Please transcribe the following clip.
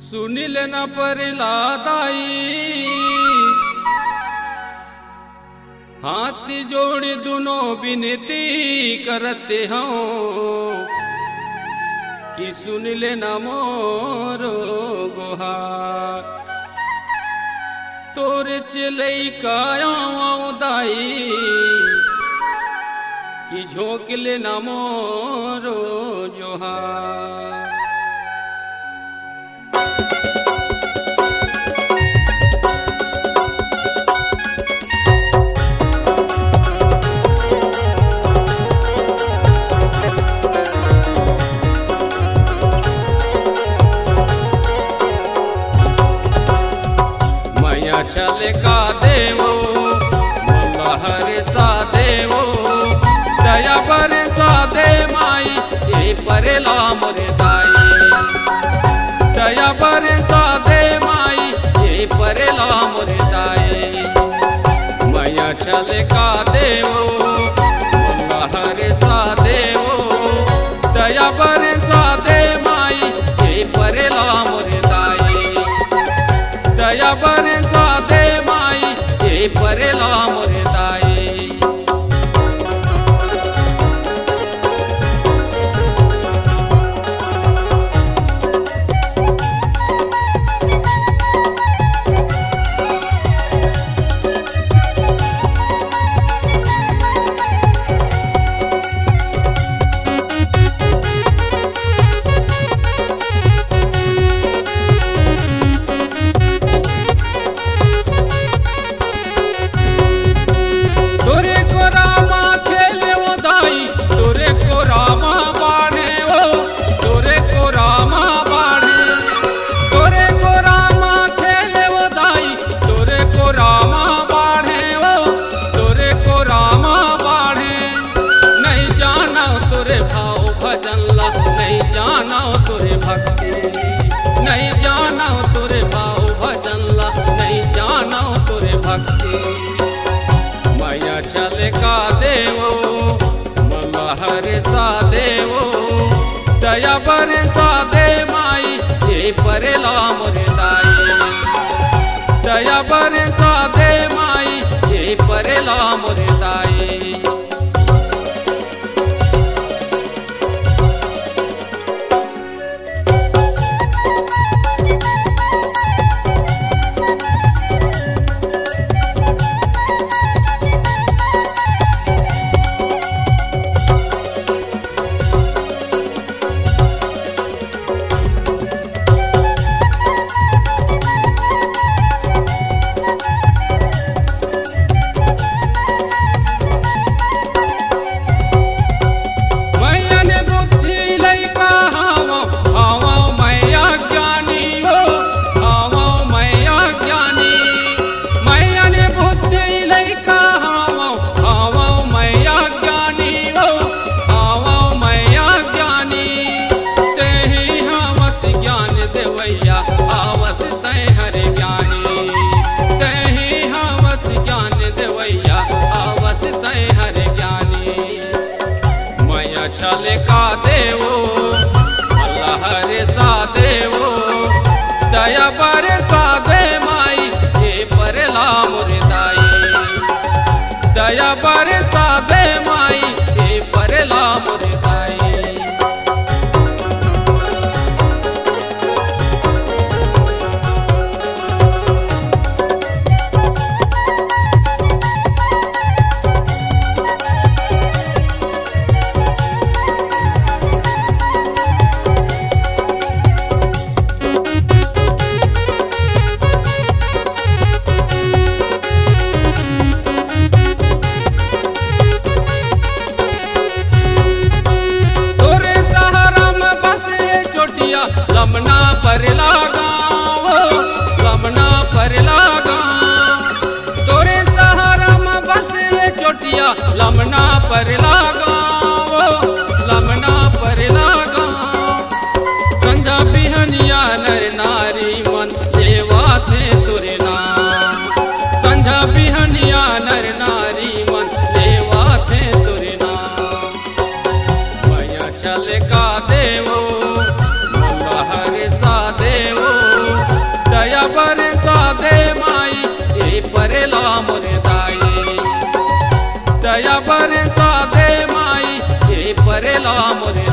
सुनिल न परलादाई हाथी जोड़ी दोनों विनती करते हों कि सुन ले न मोरो गुहार तोरे चलई कायां दाई कि झोंक ले न मोरो जोहार। चल का देवो मल्लहर सा देवो दया बर सा दे माई ये परेला मोरे दाई दया बर सा दे माई ये परेला मोरे दाई मैया चल का देवो मल्लहर सा देवो दया बर सा दे माई ये परेला मोरे दाई दया बर परेला मोरे दाई। नहीं जाना तुरे भक्ति नहीं जाना तुरे भाव भजन ला नहीं जाना तुरे भक्ति मैया चल का देवो मल्लहर सा देवो दया बर सा दे माई ये परेला मोरे दाई दया बर सा दे माई ये परेला मोरे दाई। चल का देवो मल्लहर सा देवो दया बर सा दे माई ये परेला मोरे दाई दया बर सा दे माई ये परेला मोरे दाई। लमना परला गाँव लमना परला गाँव तोरे सहारा में बस चोटिया लमना परला गाँव लमना परला गाँव संजा बिहनिया नर नारी मन देवा थे तुरे नाम संजा बिहनिया नर नारी मन देवा थे तुरे नाम मैया चल का देवो हर सा देवो ला मोरे